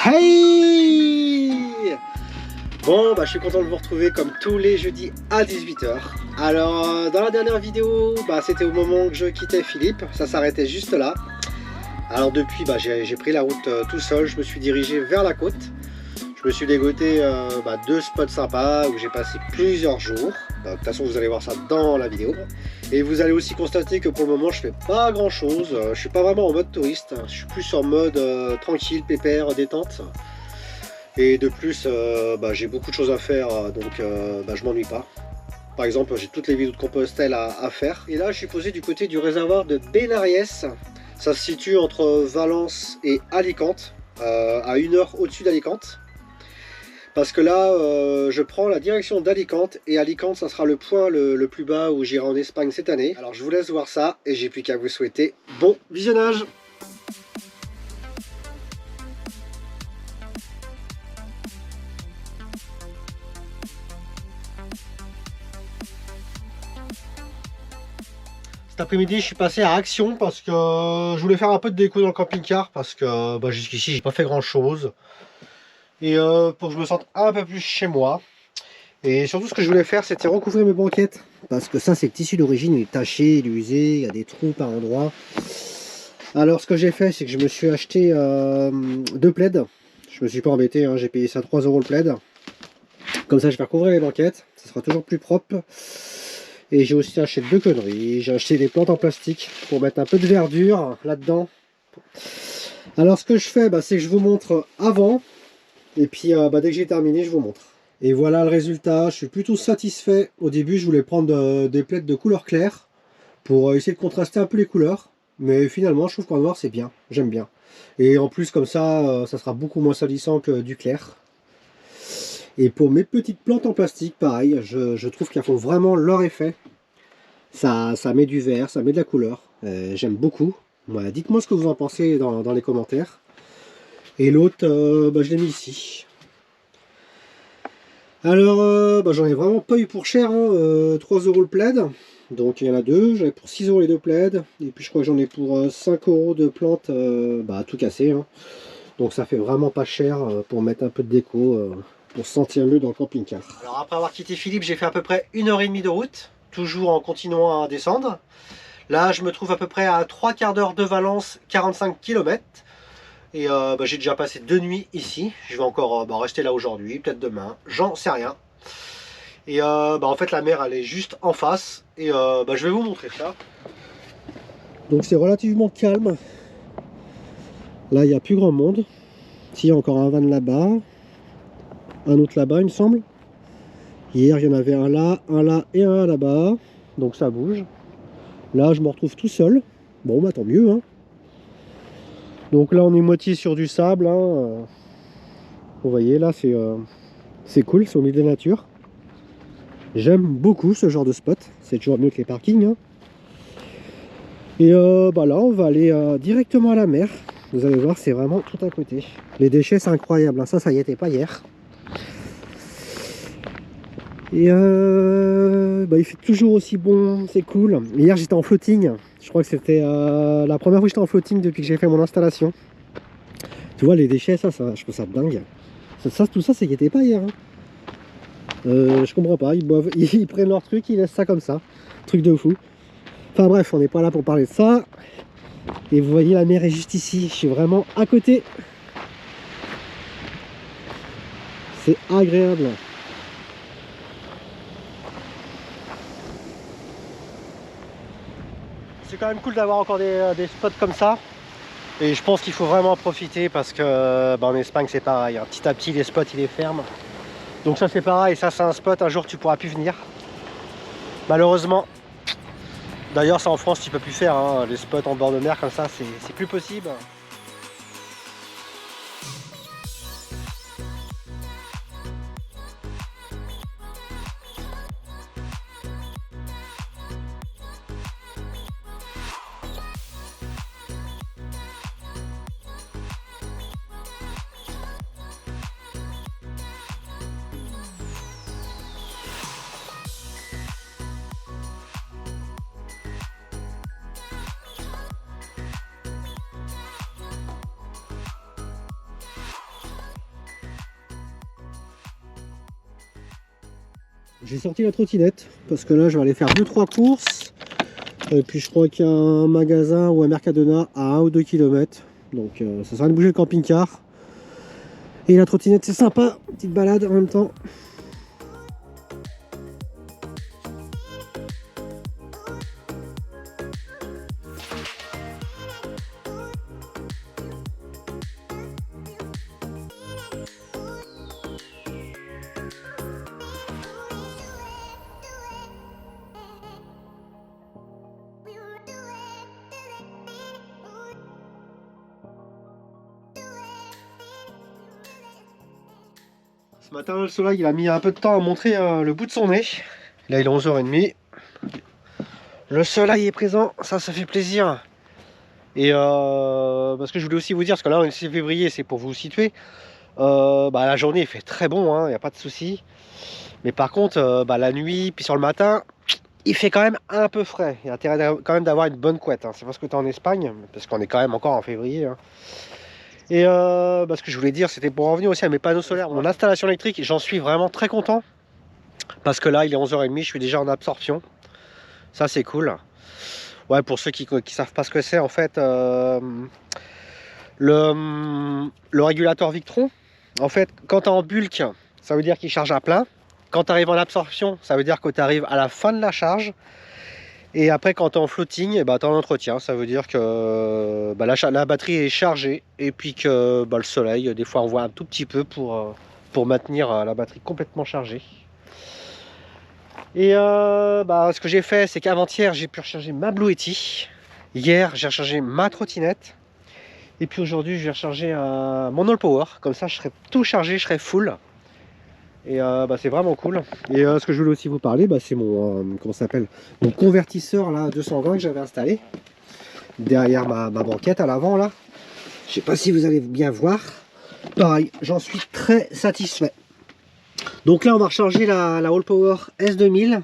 Hey! Bon, je suis content de vous retrouver comme tous les jeudis à 18 h. Alors, dans la dernière vidéo, c'était au moment que je quittais Philippe, ça s'arrêtait juste là. Alors depuis, j'ai pris la route tout seul, je me suis dirigé vers la côte. Je me suis dégoté deux spots sympas où j'ai passé plusieurs jours. De toute façon, vous allez voir ça dans la vidéo. Et vous allez aussi constater que pour le moment, je fais pas grand chose. Je suis pas vraiment en mode touriste. Je suis plus en mode tranquille, pépère, détente. Et de plus, j'ai beaucoup de choses à faire, donc je m'ennuie pas. Par exemple, j'ai toutes les vidéos de Compostelle à faire. Et là, je suis posé du côté du réservoir de Benariès. Ça se situe entre Valence et Alicante, à 1 heure au-dessus d'Alicante. Parce que là, je prends la direction d'Alicante, et Alicante, ça sera le point le plus bas où j'irai en Espagne cette année. Alors je vous laisse voir ça, et j'ai plus qu'à vous souhaiter bon visionnage. Cet après-midi, je suis passé à Action parce que je voulais faire un peu de déco dans le camping-car, parce que jusqu'ici, j'ai pas fait grand-chose. Et pour que je me sente un peu plus chez moi. Et surtout, ce que je voulais faire, c'était recouvrir mes banquettes. Parce que ça, c'est le tissu d'origine, il est taché, il est usé, il y a des trous par endroits. Alors, ce que j'ai fait, c'est que je me suis acheté 2 plaids. Je me suis pas embêté, hein, j'ai payé ça 3 € le plaid. Comme ça, je vais recouvrir les banquettes. Ça sera toujours plus propre. Et j'ai aussi acheté 2 conneries. J'ai acheté des plantes en plastique pour mettre un peu de verdure là-dedans. Alors, ce que je fais, c'est que je vous montre avant. Et puis, dès que j'ai terminé, je vous montre. Et voilà le résultat, je suis plutôt satisfait. Au début, je voulais prendre des plaids de couleur claire pour essayer de contraster un peu les couleurs. Mais finalement, je trouve qu'en noir, c'est bien, j'aime bien. Et en plus, comme ça, ça sera beaucoup moins salissant que du clair. Et pour mes petites plantes en plastique, pareil, je trouve qu'elles font vraiment leur effet. Ça met du vert, ça met de la couleur. J'aime beaucoup. Voilà, dites-moi ce que vous en pensez dans les commentaires. Et l'autre, je l'ai mis ici. Alors, j'en ai vraiment pas eu pour cher, hein, 3 € le plaid. Donc il y en a 2, j'avais pour 6 € les 2 plaids. Et puis je crois que j'en ai pour 5 € de plantes, tout cassé. Hein. Donc ça fait vraiment pas cher pour mettre un peu de déco, pour se sentir mieux dans le camping-car. Alors après avoir quitté Philippe, j'ai fait à peu près 1 h 30 de route, toujours en continuant à descendre. Là, je me trouve à peu près à 3/4 d'heure de Valence, 45 km. Et j'ai déjà passé 2 nuits ici. Je vais encore rester là aujourd'hui, peut-être demain, j'en sais rien. Et en fait la mer elle est juste en face. Et je vais vous montrer ça. Donc c'est relativement calme. Là il n'y a plus grand monde. Si, il y a encore un van là-bas. Un autre là-bas il me semble. Hier il y en avait un là et un là-bas. Donc ça bouge. Là je me retrouve tout seul. Bon tant mieux hein. Donc là on est moitié sur du sable, hein. Vous voyez là c'est cool, c'est au milieu de la nature. J'aime beaucoup ce genre de spot, c'est toujours mieux que les parkings. Hein. Et là on va aller directement à la mer. Vous allez voir, c'est vraiment tout à côté. Les déchets c'est incroyable, hein. Ça y était pas hier. Et il fait toujours aussi bon, c'est cool. Hier j'étais en floating, je crois que c'était la première fois que j'étais en floating depuis que j'ai fait mon installation. Tu vois les déchets, ça je trouve ça dingue. Tout ça c'est qui était pas hier. Hein. Je comprends pas, ils prennent leur truc, ils laissent ça comme ça. Truc de fou. Enfin bref, on n'est pas là pour parler de ça. Et vous voyez la mer est juste ici, je suis vraiment à côté. C'est agréable. C'est quand même cool d'avoir encore des spots comme ça. Et je pense qu'il faut vraiment en profiter parce que en Espagne c'est pareil. Hein. Petit à petit les spots ils les ferment. Donc ça c'est pareil, ça c'est un spot, un jour tu pourras plus venir. Malheureusement. D'ailleurs ça en France tu peux plus faire, hein. Les spots en bord de mer comme ça c'est plus possible. J'ai sorti la trottinette parce que là je vais aller faire 2-3 courses. Et puis je crois qu'il y a un magasin ou un Mercadona à 1 ou 2 km. Donc ça sert à de bouger le camping-car. Et la trottinette c'est sympa, petite balade en même temps. Ce matin, le soleil il a mis un peu de temps à montrer le bout de son nez. Là, il est 11h30. Le soleil est présent, ça fait plaisir. Et parce que je voulais aussi vous dire, parce que là, on est le 6 février, c'est pour vous situer. La journée, il fait très bon, il n'y a pas de souci. Mais par contre, la nuit, puis sur le matin, il fait quand même un peu frais. Il y a intérêt quand même d'avoir une bonne couette. C'est parce que tu es en Espagne, parce qu'on est quand même encore en février. Et ce que je voulais dire, c'était pour en venir aussi à mes panneaux solaires, mon installation électrique. J'en suis vraiment très content parce que là il est 11h30, je suis déjà en absorption, ça c'est cool. Ouais, pour ceux qui savent pas ce que c'est, en fait, le régulateur Victron, en fait, quand tu es en bulk, ça veut dire qu'il charge à plein. Quand tu arrives en absorption, ça veut dire que tu arrives à la fin de la charge. Et après, quand tu es en floating, tu es en entretien. Ça veut dire que la batterie est chargée et puis que le soleil, des fois, on voit un tout petit peu pour maintenir la batterie complètement chargée. Et ce que j'ai fait, c'est qu'avant-hier, j'ai pu recharger ma Blue Yeti. Hier, j'ai rechargé ma trottinette. Et puis aujourd'hui, je vais recharger mon All Power. Comme ça, je serai tout chargé, je serai full. Et c'est vraiment cool. Et ce que je voulais aussi vous parler, c'est mon comment ça s'appelle, mon convertisseur là 220 que j'avais installé derrière ma banquette à l'avant là. Je sais pas si vous allez bien voir. Pareil, j'en suis très satisfait. Donc là, on va recharger la All Power S2000.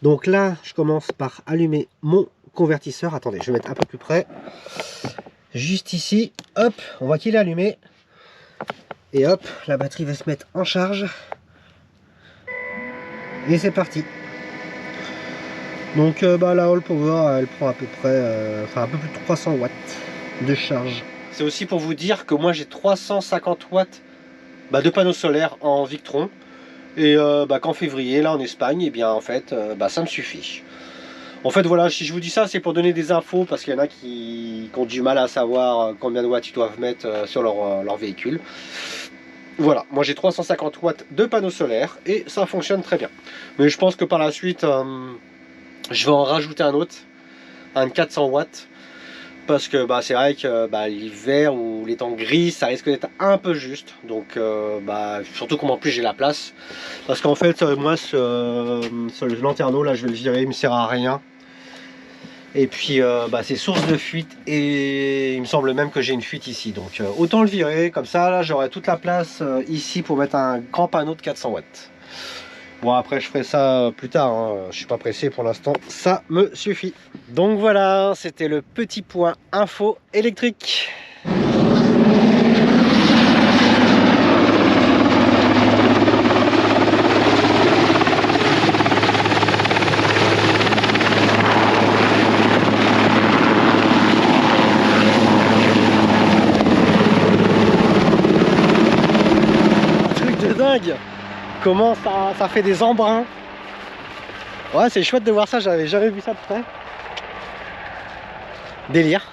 Donc là, je commence par allumer mon convertisseur. Attendez, je vais mettre un peu plus près. Juste ici, hop, on voit qu'il est allumé. Et hop, la batterie va se mettre en charge. Et c'est parti. Donc la All Power, elle prend à peu près, un peu plus de 300 watts de charge. C'est aussi pour vous dire que moi j'ai 350 watts de panneaux solaires en Victron. Et qu'en février, là en Espagne, et bien en fait, ça me suffit. En fait, voilà, si je vous dis ça, c'est pour donner des infos, parce qu'il y en a qui ont du mal à savoir combien de watts ils doivent mettre sur leur véhicule. Voilà, moi j'ai 350 watts de panneaux solaires, et ça fonctionne très bien. Mais je pense que par la suite, je vais en rajouter un autre, un de 400 watts. Parce que c'est vrai que l'hiver ou les temps gris, ça risque d'être un peu juste. Donc surtout comme en plus j'ai la place. Parce qu'en fait moi ce lanterneau là je vais le virer, il me sert à rien. Et puis c'est source de fuite et il me semble même que j'ai une fuite ici. Donc autant le virer, comme ça là j'aurai toute la place ici pour mettre un grand panneau de 400 watts. Bon, après je ferai ça plus tard, je suis pas pressé pour l'instant, ça me suffit. Donc voilà, c'était le petit point info électrique. Un truc de dingue. Comment ça fait des embruns. Ouais, c'est chouette de voir ça, j'avais jamais vu ça de près. Délire.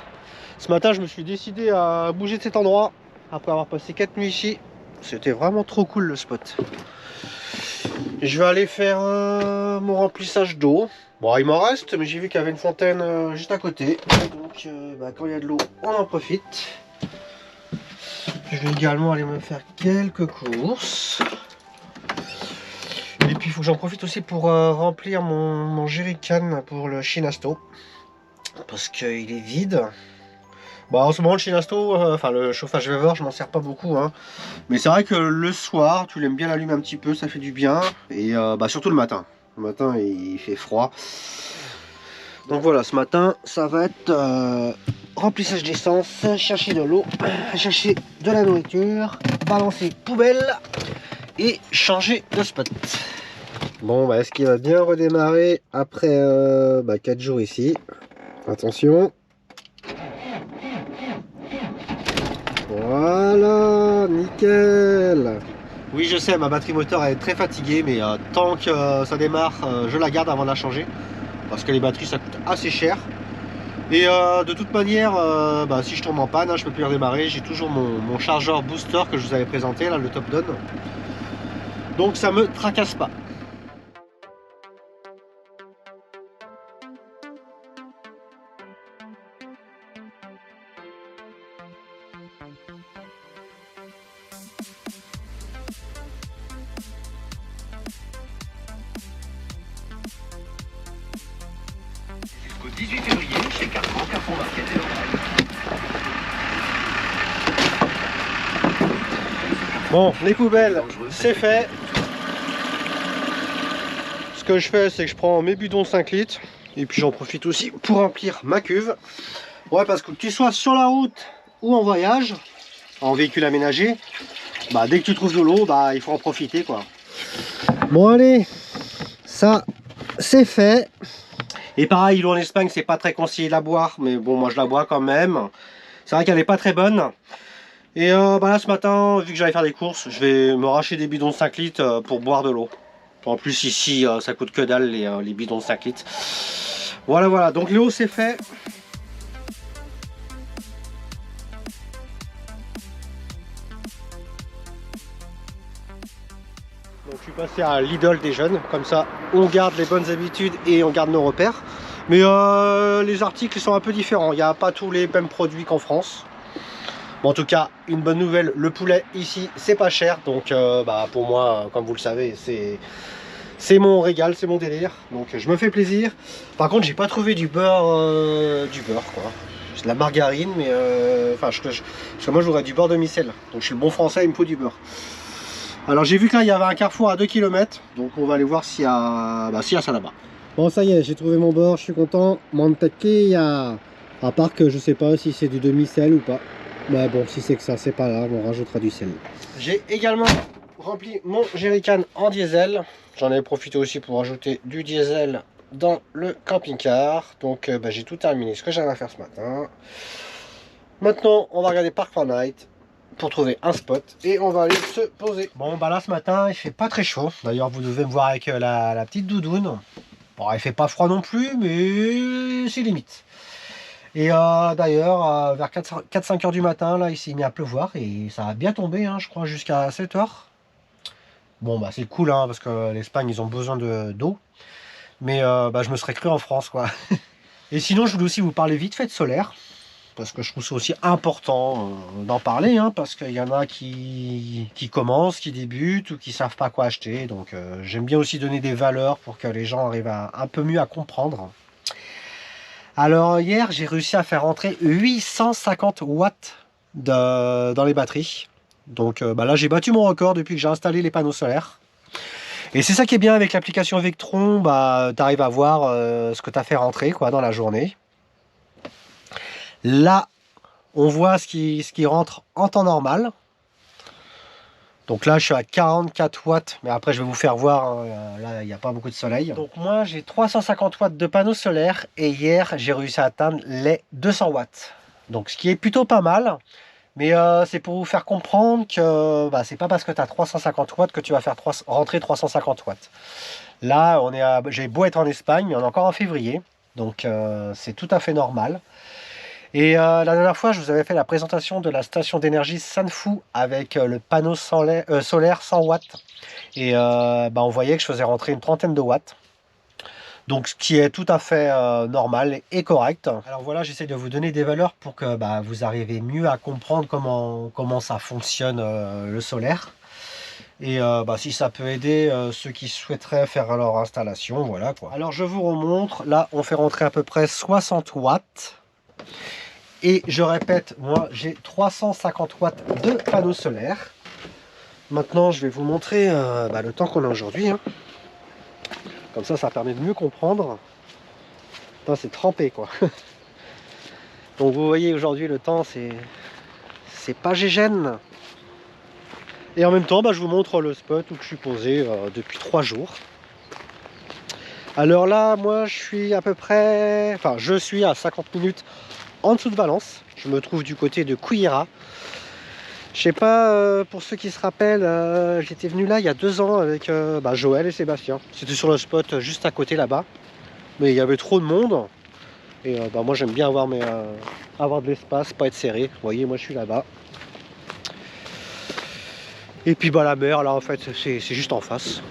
Ce matin, je me suis décidé à bouger de cet endroit après avoir passé 4 nuits ici. C'était vraiment trop cool le spot. Je vais aller faire mon remplissage d'eau. Bon, il m'en reste, mais j'ai vu qu'il y avait une fontaine juste à côté. Donc, quand il y a de l'eau, on en profite. Je vais également aller me faire quelques courses. Et puis il faut que j'en profite aussi pour remplir mon jerrycan pour le Shinasto. Parce qu'il est vide. Bon, en ce moment le Shinasto, le chauffage vapeur, je m'en sers pas beaucoup. Mais c'est vrai que le soir, tu l'aimes bien l'allumer un petit peu, ça fait du bien. Et surtout le matin. Le matin il fait froid. Donc voilà, ce matin ça va être remplissage d'essence, chercher de l'eau, chercher de la nourriture, balancer poubelle et changer de spot. Bon, bah, est-ce qu'il va bien redémarrer après 4 jours ici? Attention. Voilà, nickel. Oui, je sais, ma batterie moteur est très fatiguée, mais tant que ça démarre, je la garde avant de la changer. Parce que les batteries, ça coûte assez cher. Et de toute manière, si je tombe en panne, hein, je peux plus redémarrer. J'ai toujours mon chargeur booster que je vous avais présenté, là, le Top Down. Donc ça me tracasse pas. Jusqu'au 18 février, chez Carrefour, Carrefour Market et Lorraine. Bon, les poubelles, c'est fait. Ce que je fais, c'est que je prends mes bidons 5 litres. Et puis j'en profite aussi pour remplir ma cuve. Ouais, parce que tu sois sur la route ou en voyage, en véhicule aménagé, dès que tu trouves de l'eau, il faut en profiter, quoi. Bon, allez, ça, c'est fait. Et pareil, l'eau en Espagne, c'est pas très conseillé de la boire, mais bon, moi je la bois quand même. C'est vrai qu'elle n'est pas très bonne. Et là, ce matin, vu que j'allais faire des courses, je vais me racheter des bidons de 5 litres pour boire de l'eau. En plus, ici, ça coûte que dalle, les bidons de 5 litres. Voilà, voilà, donc l'eau, c'est fait. Donc je suis passé à Lidl des jeunes, comme ça on garde les bonnes habitudes et on garde nos repères. Mais les articles sont un peu différents, il n'y a pas tous les mêmes produits qu'en France. Bon, en tout cas, une bonne nouvelle, le poulet ici c'est pas cher, donc pour moi, comme vous le savez, c'est mon régal, c'est mon délire, donc je me fais plaisir. Par contre, j'ai pas trouvé du beurre quoi. C'est de la margarine, mais parce que moi je voudrais du beurre de micelle, donc je suis le bon français, il me faut du beurre. Alors j'ai vu que là il y avait un carrefour à 2 km, donc on va aller voir s'il y a, ça là-bas. Bon, ça y est, j'ai trouvé mon beurre, je suis content. Mantequilla. À part que je sais pas si c'est du demi-sel ou pas. Mais bon, si c'est que ça, c'est pas grave, on rajoutera du sel. J'ai également rempli mon jerrycan en diesel. J'en ai profité aussi pour rajouter du diesel dans le camping-car. Donc j'ai tout terminé ce que j'avais à faire ce matin. Maintenant, on va regarder Park Fortnite pour trouver un spot et on va aller se poser. Bon, là ce matin, il fait pas très chaud. D'ailleurs, vous devez me voir avec la petite doudoune. Bon, il fait pas froid non plus, mais c'est limite. Et d'ailleurs, vers 4-5 heures du matin, là, il s'est mis à pleuvoir et ça a bien tombé, hein, je crois, jusqu'à 7 heures. Bon, c'est cool, hein, parce que l'Espagne, ils ont besoin d'eau. Mais je me serais cru en France, quoi. Et sinon, je voulais aussi vous parler vite fait de solaire. Parce que je trouve ça aussi important d'en parler, hein, parce qu'il y en a qui commencent, qui débutent ou qui savent pas quoi acheter. Donc j'aime bien aussi donner des valeurs pour que les gens arrivent un peu mieux à comprendre. Alors hier, j'ai réussi à faire rentrer 850 watts dans les batteries. Donc là, j'ai battu mon record depuis que j'ai installé les panneaux solaires. Et c'est ça qui est bien avec l'application Vectron, tu arrives à voir ce que tu as fait rentrer quoi, dans la journée. Là, on voit ce qui rentre en temps normal. Donc là, je suis à 44 watts, mais après, je vais vous faire voir. Hein, là, il n'y a pas beaucoup de soleil. Donc moi, j'ai 350 watts de panneaux solaires et hier, j'ai réussi à atteindre les 200 watts. Donc ce qui est plutôt pas mal. Mais c'est pour vous faire comprendre que c'est pas parce que tu as 350 watts que tu vas faire rentrer 350 watts. Là, j'ai beau être en Espagne, mais on est encore en février. Donc c'est tout à fait normal. Et la dernière fois, je vous avais fait la présentation de la station d'énergie Sanfu avec le panneau solaire 100 watts. Et on voyait que je faisais rentrer une trentaine de watts. Donc ce qui est tout à fait normal et correct. Alors voilà, j'essaie de vous donner des valeurs pour que vous arriviez mieux à comprendre comment ça fonctionne le solaire. Et si ça peut aider ceux qui souhaiteraient faire leur installation, voilà quoi. Alors je vous remontre, là on fait rentrer à peu près 60 watts. Et je répète, moi j'ai 350 watts de panneaux solaires. Maintenant je vais vous montrer le temps qu'on a aujourd'hui. Hein. Comme ça permet de mieux comprendre. C'est trempé quoi. Donc vous voyez aujourd'hui le temps c'est pas gégène. Et en même temps je vous montre le spot où je suis posé depuis 3 jours. Alors là, moi, je suis à peu près... Enfin, je suis à 50 minutes en dessous de Valence. Je me trouve du côté de Cuillera. Je sais pas, pour ceux qui se rappellent, j'étais venu là il y a 2 ans avec Joël et Sébastien. C'était sur le spot juste à côté là-bas. Mais il y avait trop de monde. Et moi j'aime bien avoir, avoir de l'espace, pas être serré. Vous voyez, moi je suis là-bas. Et puis la mer, là en fait, c'est juste en face.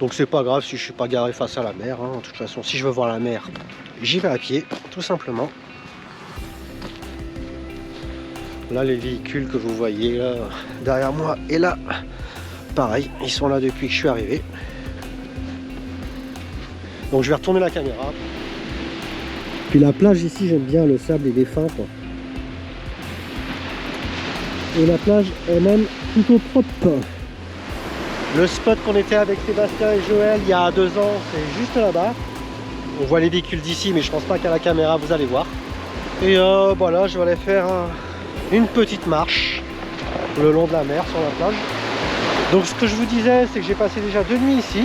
Donc c'est pas grave si je suis pas garé face à la mer. Hein. De toute façon, si je veux voir la mer, j'y vais à pied, tout simplement. Là, les véhicules que vous voyez là, derrière moi et là, pareil, ils sont là depuis que je suis arrivé. Donc je vais retourner la caméra. Puis la plage ici, j'aime bien, le sable il est fin quoi. Et la plage est même plutôt propre. Le spot qu'on était avec Sébastien et Joël il y a 2 ans, c'est juste là-bas. On voit les véhicules d'ici, mais je pense pas qu'à la caméra vous allez voir. Et voilà, je vais aller faire une petite marche le long de la mer sur la plage. Donc ce que je vous disais, c'est que j'ai passé déjà 2 nuits ici.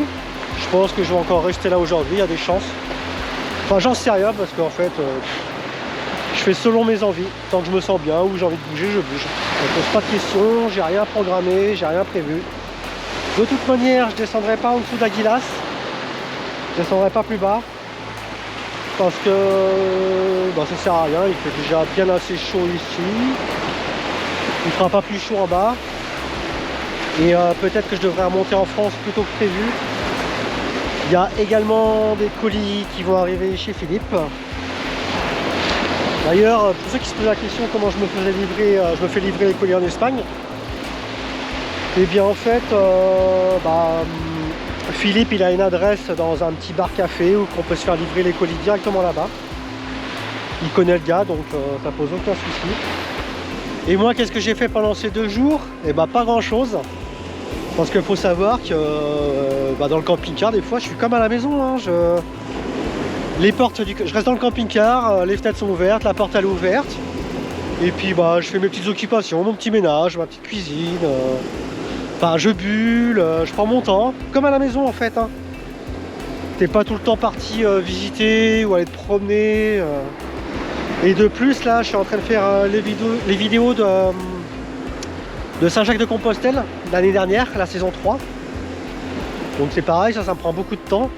Je pense que je vais encore rester là aujourd'hui, il y a des chances. Enfin j'en sais rien parce qu'en fait je fais selon mes envies. Tant que je me sens bien ou j'ai envie de bouger, je bouge. Je ne pose pas de questions, j'ai rien programmé, j'ai rien prévu. De toute manière, je descendrai pas en dessous d'Aguilas. Je descendrai pas plus bas. Parce que ça sert à rien, il fait déjà bien assez chaud ici. Il fera pas plus chaud en bas. Et peut-être que je devrais remonter en France plutôt que prévu. Il y a également des colis qui vont arriver chez Philippe. D'ailleurs, pour ceux qui se posent la question comment je me faisais livrer, je me fais livrer les colis en Espagne. Et bien en fait, Philippe il a une adresse dans un petit bar café où on peut se faire livrer les colis directement là-bas. Il connaît le gars donc ça pose aucun souci. Et moi qu'est-ce que j'ai fait pendant ces 2 jours? Et pas grand chose. Parce qu'il faut savoir que dans le camping-car des fois je suis comme à la maison. Hein, je reste dans le camping-car, les fenêtres sont ouvertes, la porte elle est ouverte. Et puis je fais mes petites occupations, mon petit ménage, ma petite cuisine. Je bulle, je prends mon temps, comme à la maison en fait. Hein. T'es pas tout le temps parti visiter ou aller te promener. Et de plus là, je suis en train de faire les vidéos de Saint-Jacques-de-Compostelle l'année dernière, la saison 3. Donc c'est pareil, ça me prend beaucoup de temps.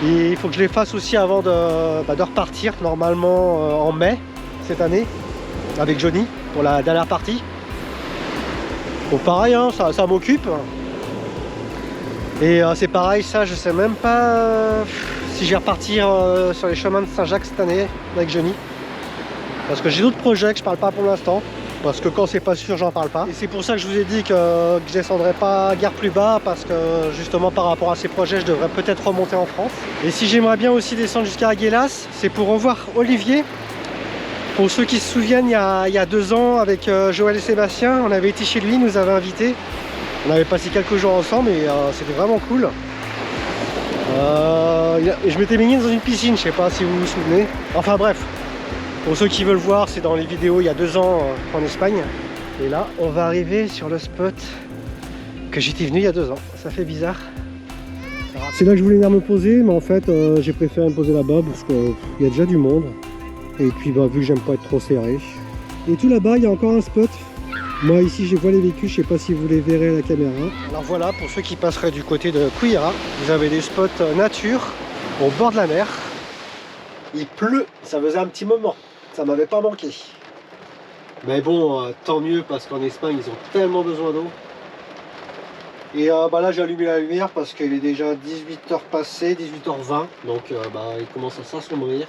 Et il faut que je les fasse aussi avant de repartir normalement en mai cette année avec Johnny pour la dernière partie. Donc pareil, hein, ça m'occupe. Et c'est pareil, ça je sais même pas si je vais repartir sur les chemins de Saint-Jacques cette année avec Johnny. Parce que j'ai d'autres projets que je parle pas pour l'instant. Parce que quand c'est pas sûr, j'en parle pas. Et c'est pour ça que je vous ai dit que je descendrai pas guère plus bas. Parce que justement par rapport à ces projets, je devrais peut-être remonter en France. Et si j'aimerais bien aussi descendre jusqu'à Aguilas, c'est pour revoir Olivier. Pour ceux qui se souviennent, il y a 2 ans, avec Joël et Sébastien, on avait été chez lui, il nous avait invités. On avait passé quelques jours ensemble et c'était vraiment cool. Je m'étais baigné dans une piscine, je sais pas si vous vous souvenez. Enfin bref, pour ceux qui veulent voir, c'est dans les vidéos il y a 2 ans en Espagne. Et là, on va arriver sur le spot que j'étais venu il y a 2 ans. Ça fait bizarre. C'est là que je voulais venir me poser, mais en fait, j'ai préféré me poser là-bas parce qu'il y a déjà du monde. Et puis vu que j'aime pas être trop serré. Et tout là-bas il y a encore un spot. Moi ici je vois les véhicules, je sais pas si vous les verrez à la caméra. Alors voilà, pour ceux qui passeraient du côté de Cuillera, vous avez des spots nature au bord de la mer. Il pleut, ça faisait un petit moment, ça m'avait pas manqué. Mais bon, tant mieux parce qu'en Espagne ils ont tellement besoin d'eau. Et là j'ai allumé la lumière parce qu'il est déjà 18h passé, 18h20. Donc il commence à s'assombrir.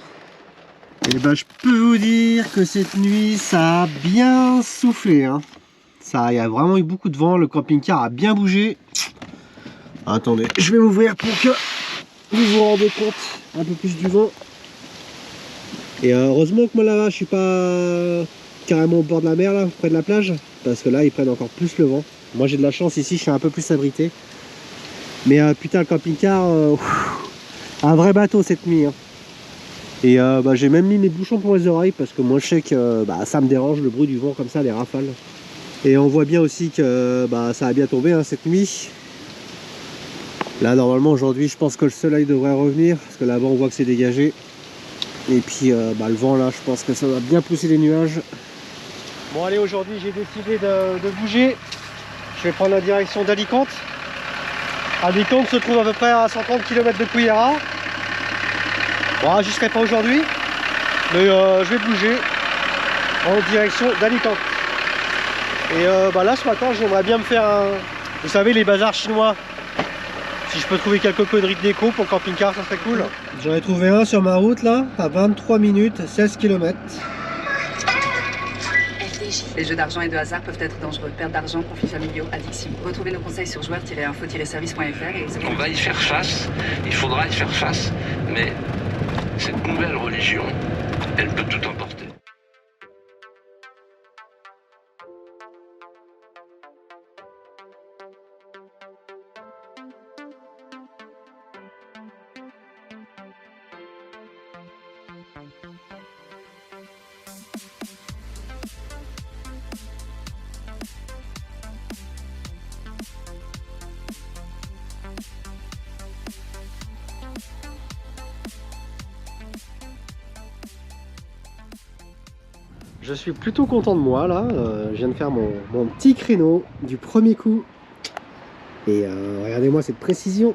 Et je peux vous dire que cette nuit ça a bien soufflé. Hein. Il y a vraiment eu beaucoup de vent, le camping-car a bien bougé. Attendez, je vais m'ouvrir pour que vous vous rendez compte un peu plus du vent. Et heureusement que moi là-bas je suis pas carrément au bord de la mer, là, près de la plage. Parce que là ils prennent encore plus le vent. Moi j'ai de la chance ici, je suis un peu plus abrité. Mais putain le camping-car, un vrai bateau cette nuit. Hein. Et j'ai même mis mes bouchons pour les oreilles parce que moi je sais que ça me dérange le bruit du vent comme ça, les rafales. Et on voit bien aussi que ça a bien tombé hein, cette nuit. Là normalement aujourd'hui je pense que le soleil devrait revenir parce que là-bas on voit que c'est dégagé. Et puis le vent là je pense que ça va bien pousser les nuages. Bon allez, aujourd'hui j'ai décidé de bouger. Je vais prendre la direction d'Alicante. Alicante se trouve à peu près à 130 km de Cullera. Bon, j'y serai pas aujourd'hui, mais je vais bouger en direction d'Alicante. Et là ce matin j'aimerais bien me faire vous savez, les bazars chinois. Si je peux trouver quelques conneries de déco pour le camping-car, ça serait cool. J'en ai trouvé un sur ma route là, à 23 minutes, 16 km. Les jeux d'argent et de hasard peuvent être dangereux. Perte d'argent, conflits familiaux, addiction. Retrouvez nos conseils sur joueurs-info-service.fr et vous On va y faire face, il faudra y faire face. Mais cette nouvelle religion, elle peut tout emporter. Je suis plutôt content de moi là, je viens de faire mon petit créneau du premier coup. Et regardez-moi cette précision.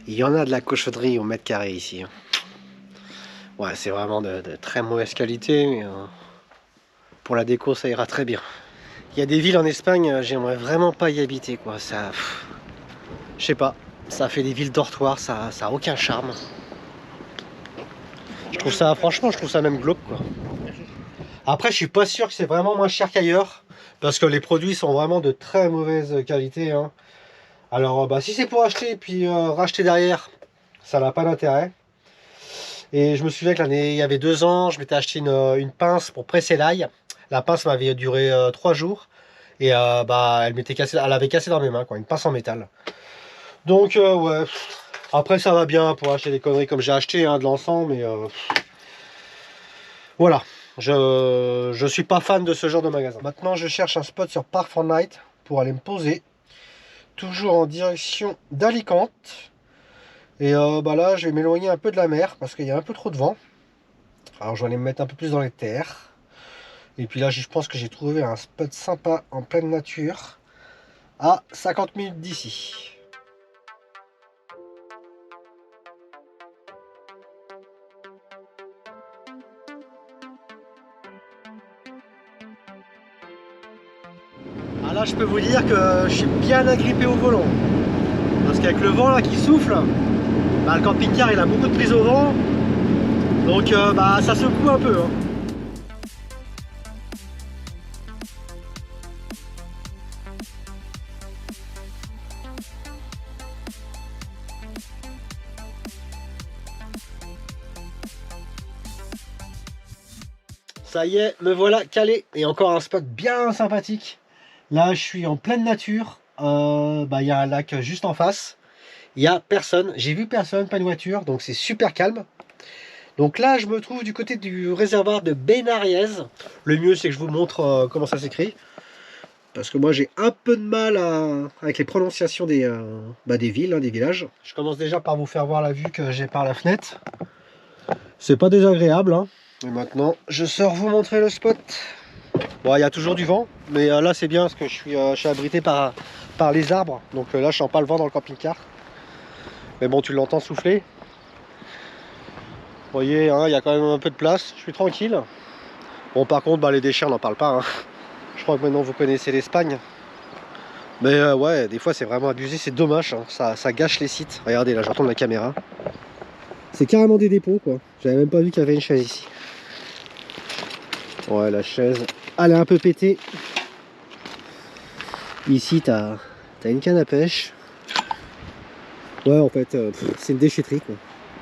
Il y en a de la cochonnerie au mètre carré ici. Ouais, c'est vraiment de très mauvaise qualité, mais pour la déco ça ira très bien. Il y a des villes en Espagne, j'aimerais vraiment pas y habiter quoi, ça... Je sais pas. Ça fait des villes dortoirs, ça a aucun charme. Je trouve ça, franchement, je trouve ça même glauque quoi. Après, je suis pas sûr que c'est vraiment moins cher qu'ailleurs, parce que les produits sont vraiment de très mauvaise qualité. Hein. Alors, si c'est pour acheter et puis racheter derrière, ça n'a pas d'intérêt. Et je me souviens que il y avait 2 ans, je m'étais acheté une pince pour presser l'ail. La pince m'avait duré 3 jours et elle m'était cassée, elle avait cassé dans mes mains, quoi, une pince en métal. Donc ouais, après ça va bien pour acheter des conneries comme j'ai acheté de l'encens, mais voilà, je suis pas fan de ce genre de magasin. Maintenant je cherche un spot sur Park4Night pour aller me poser, toujours en direction d'Alicante. Et là je vais m'éloigner un peu de la mer parce qu'il y a un peu trop de vent. Alors je vais aller me mettre un peu plus dans les terres. Et puis là je pense que j'ai trouvé un spot sympa en pleine nature à 50 minutes d'ici. Là je peux vous dire que je suis bien agrippé au volant parce qu'avec le vent là qui souffle, le camping-car il a beaucoup de prise au vent, donc ça secoue un peu hein. Ça y est, me voilà calé et encore un spot bien sympathique. Là, je suis en pleine nature. Il y a un lac juste en face. Il n'y a personne. J'ai vu personne, pas de voiture. Donc, c'est super calme. Donc là, je me trouve du côté du réservoir de Benariez. Le mieux, c'est que je vous montre comment ça s'écrit. Parce que moi, j'ai un peu de mal avec les prononciations des villes, des villages. Je commence déjà par vous faire voir la vue que j'ai par la fenêtre. C'est pas désagréable. Hein. Et maintenant, je sors vous montrer le spot. Bon, il y a toujours du vent, mais là c'est bien parce que je suis abrité par les arbres, donc là je sens pas le vent dans le camping-car. Mais bon, tu l'entends souffler. Vous voyez, il y a quand même un peu de place, je suis tranquille. Bon, par contre, les déchets on n'en parle pas. Hein. Je crois que maintenant vous connaissez l'Espagne. Mais ouais, des fois c'est vraiment abusé, c'est dommage, hein. Ça gâche les sites. Regardez, là je retourne la caméra. C'est carrément des dépôts quoi, j'avais même pas vu qu'il y avait une chaise ici. Ouais, la chaise, elle est un peu pétée. Ici, t'as une canne à pêche. Ouais, en fait, c'est une déchetterie, quoi.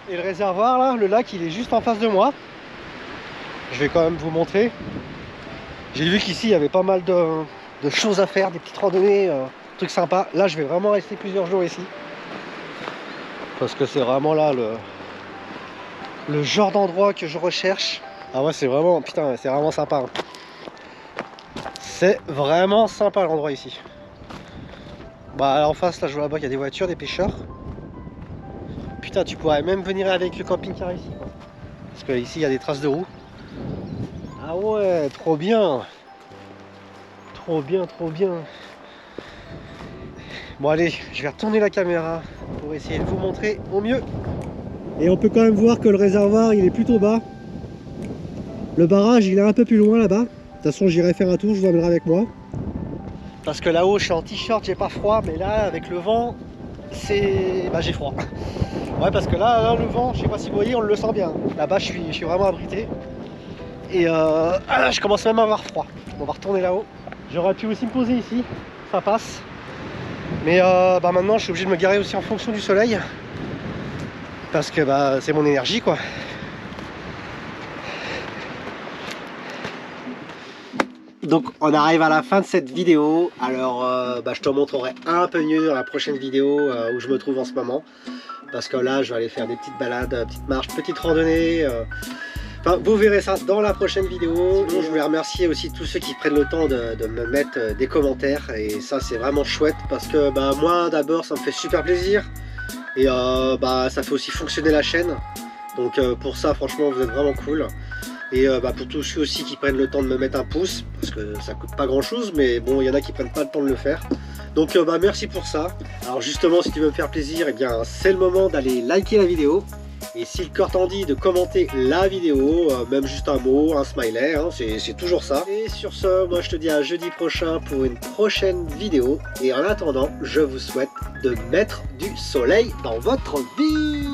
Et le réservoir, là, le lac, il est juste en face de moi. Je vais quand même vous montrer. J'ai vu qu'ici, il y avait pas mal de choses à faire, des petites randonnées, trucs sympas. Là, je vais vraiment rester plusieurs jours ici. Parce que c'est vraiment là le genre d'endroit que je recherche. Ah ouais, c'est vraiment, putain, c'est vraiment sympa. Hein. C'est vraiment sympa l'endroit ici. Bah en face là je vois là-bas qu'il y a des voitures, des pêcheurs. Putain, tu pourrais même venir avec le camping-car ici quoi. Parce que ici il y a des traces de roues. Ah ouais, trop bien. Trop bien, trop bien. Bon allez, je vais retourner la caméra pour essayer de vous montrer au mieux. Et on peut quand même voir que le réservoir il est plutôt bas. Le barrage il est un peu plus loin là-bas. De toute façon j'irai faire un tour, je vous emmènerai avec moi. Parce que là-haut je suis en t-shirt, j'ai pas froid, mais là avec le vent, c'est. Bah j'ai froid. Ouais parce que là le vent, je sais pas si vous voyez, on le sent bien. Là-bas je suis vraiment abrité. Et je commence même à avoir froid. On va retourner là-haut. J'aurais pu aussi me poser ici, ça passe. Mais bah maintenant je suis obligé de me garer aussi en fonction du soleil. Parce que bah c'est mon énergie quoi. Donc on arrive à la fin de cette vidéo. Alors bah, je te montrerai un peu mieux dans la prochaine vidéo où je me trouve en ce moment. Parce que là je vais aller faire des petites balades, petites marches, petites randonnées. Enfin, vous verrez ça dans la prochaine vidéo. Sinon, je voulais remercier aussi tous ceux qui prennent le temps de me mettre des commentaires. Et ça c'est vraiment chouette parce que bah, moi d'abord ça me fait super plaisir. Et bah, ça fait aussi fonctionner la chaîne. Donc pour ça franchement vous êtes vraiment cool. Et bah, pour tous ceux aussi qui prennent le temps de me mettre un pouce, parce que ça coûte pas grand chose, mais bon, il y en a qui prennent pas le temps de le faire. Donc bah, merci pour ça. Alors justement, si tu veux me faire plaisir, eh bien c'est le moment d'aller liker la vidéo. Et si le cœur t'en dit, de commenter la vidéo, même juste un mot, un smiley, hein, c'est toujours ça. Et sur ce, moi je te dis à jeudi prochain pour une prochaine vidéo. Et en attendant, je vous souhaite de mettre du soleil dans votre vie.